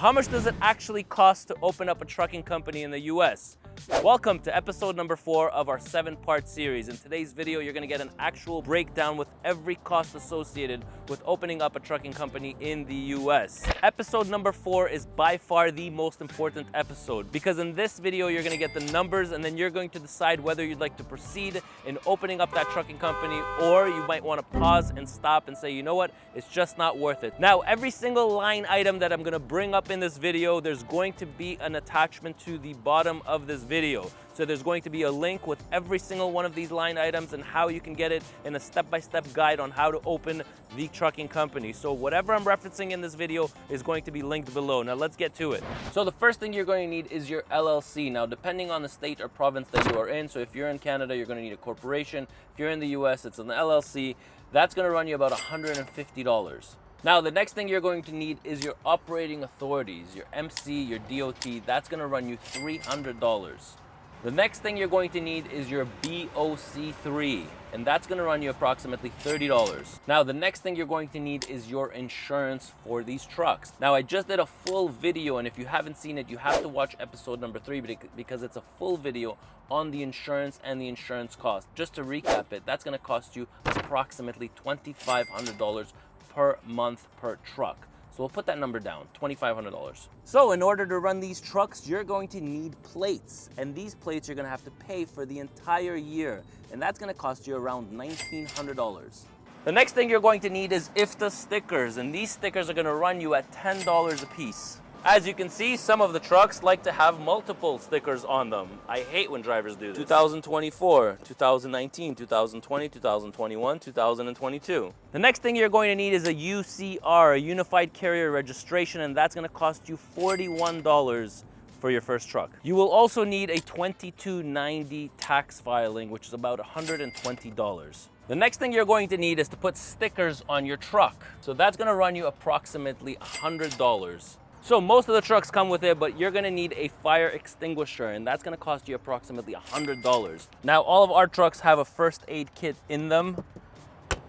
how much does it actually cost to open up a trucking company in the US? Welcome to episode number 4 of our 7-part series. In today's video, you're gonna get an actual breakdown with every cost associated with opening up a trucking company in the US. Episode number 4 is by far the most important episode because in this video, you're gonna get the numbers and then you're going to decide whether you'd like to proceed in opening up that trucking company, or you might wanna pause and stop and say, you know what, it's just not worth it. Now, every single line item that I'm gonna bring up in this video, there's going to be an attachment to the bottom of this video. So there's going to be a link with every single one of these line items and how you can get it in a step-by-step guide on how to open the trucking company. So whatever I'm referencing in this video is going to be linked below. Now let's get to it. So the first thing you're going to need is your LLC. Now, depending on the state or province that you are in, so if you're in Canada, you're going to need a corporation. If you're in the US, it's an LLC. That's going to run you about $150. Now, the next thing you're going to need is your operating authorities, your MC, your DOT. That's going to run you $300. The next thing you're going to need is your BOC3, and that's going to run you approximately $30. Now, the next thing you're going to need is your insurance for these trucks. Now, I just did a full video, and if you haven't seen it, you have to watch episode number 3 because it's a full video on the insurance and the insurance cost. Just to recap it, that's going to cost you approximately $2,500 per month per truck. So we'll put that number down, $2,500. So in order to run these trucks, you're going to need plates. And these plates you're gonna have to pay for the entire year. And that's gonna cost you around $1,900. The next thing you're going to need is IFTA stickers. And these stickers are gonna run you at $10 a piece. As you can see, some of the trucks like to have multiple stickers on them. I hate when drivers do this. 2024, 2019, 2020, 2021, 2022. The next thing you're going to need is a UCR, a Unified Carrier Registration, and that's gonna cost you $41 for your first truck. You will also need a 2290 tax filing, which is about $120. The next thing you're going to need is to put stickers on your truck. So that's gonna run you approximately $100. So most of the trucks come with it, but you're gonna need a fire extinguisher, and that's gonna cost you approximately $100. Now, all of our trucks have a first aid kit in them.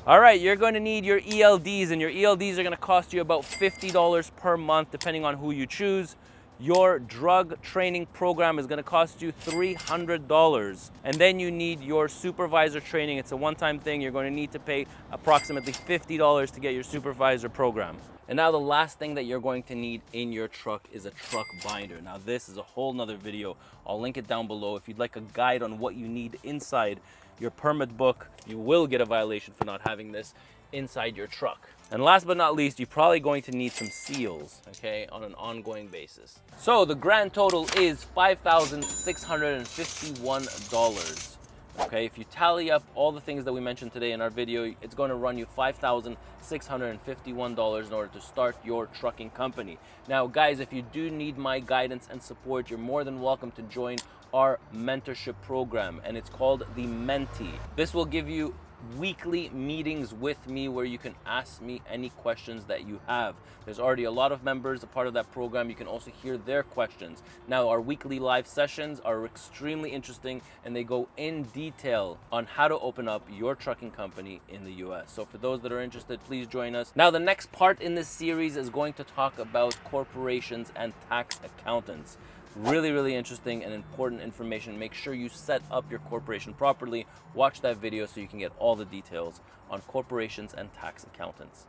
All right, you're going to need your ELDs, and your ELDs are gonna cost you about $50 per month, depending on who you choose. Your drug training program is gonna cost you $300. And then you need your supervisor training. It's a one-time thing. You're going to need to pay approximately $50 to get your supervisor program. And now the last thing that you're going to need in your truck is a truck binder. Now this is a whole nother video. I'll link it down below. If you'd like a guide on what you need inside your permit book, you will get a violation for not having this inside your truck. And last but not least, you're probably going to need some seals, okay, on an ongoing basis. So the grand total is $5,651. Okay, if you tally up all the things that we mentioned today in our video, it's going to run you $5,651 in order to start your trucking company. Now, guys, if you do need my guidance and support, you're more than welcome to join our mentorship program, and it's called the Mentee. This will give you weekly meetings with me where you can ask me any questions that you have. There's already a lot of members a part of that program. You can also hear their questions. Now, our weekly live sessions are extremely interesting, and they go in detail on how to open up your trucking company in the US. So for those that are interested, please join us. Now, the next part in this series is going to talk about corporations and tax accountants. Really, really interesting and important information. Make sure you set up your corporation properly. Watch that video so you can get all the details on corporations and tax accountants.